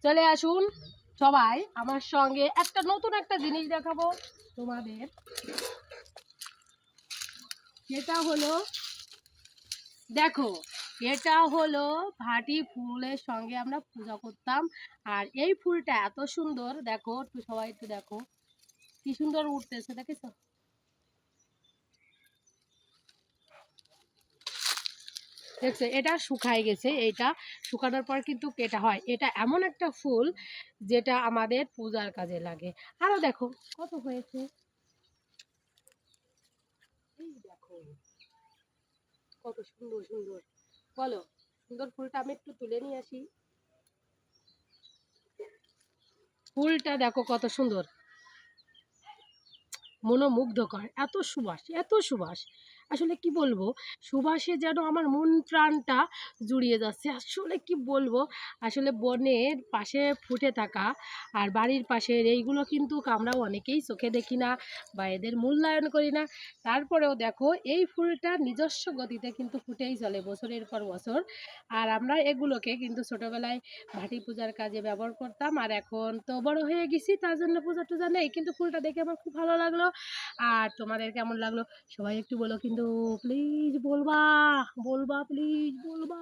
চলে আসুন সবাই আমার সঙ্গে, একটা নতুন একটা জিনিস দেখাবো তোমাদের। সেটা হলো, দেখো, এটা হলো ভাটি ফুলের সঙ্গে আমরা পূজা করতাম। আর এই ফুলটা এত সুন্দর, দেখো একটু সবাই একটু দেখো কি সুন্দর উঠতেছে, দেখেছো? দেখছো এটা শুকায় গেছে, এটা শুকানোর পর কিন্তু এটা হয়। এটা এমন একটা ফুল যেটা আমাদের পূজার কাজে লাগে। আরো দেখো কত হয়েছে, এই দেখো কত সুন্দর সুন্দর। বলো, সুন্দর ফুলটা আমি একটু তুলে নিয়ে আসি। ফুলটা দেখো কত সুন্দর, মনোমুগ্ধকর, এত সুবাস, এত সুবাস। আসলে কি বলবো, সুবাসে যেন আমার মন প্রাণটা জুড়িয়ে যাচ্ছে। আসলে কি বলবো, আসলে বনের পাশে ফুটে থাকা আর বাড়ির পাশের এইগুলো কিন্তু আমরা অনেকেই চোখে দেখি না বা এদের মূল্যায়ন করি না। তারপরেও দেখো এই ফুলটা নিজস্ব গতিতে কিন্তু ফুটেই চলে বছরের পর বছর। আর আমরা এগুলোকে কিন্তু ছোটোবেলায় ভাটি পূজার কাজে ব্যবহার করতাম। আর এখন তো বড় হয়ে গেছি, তার জন্য পূজা টুজা নেই, কিন্তু ফুলটা দেখে আমার খুব ভালো লাগলো। আর তোমাদের কেমন লাগলো সবাই একটু বলো কিন্তু, প্লিজ বলবা, বলবা, প্লিজ বলবা।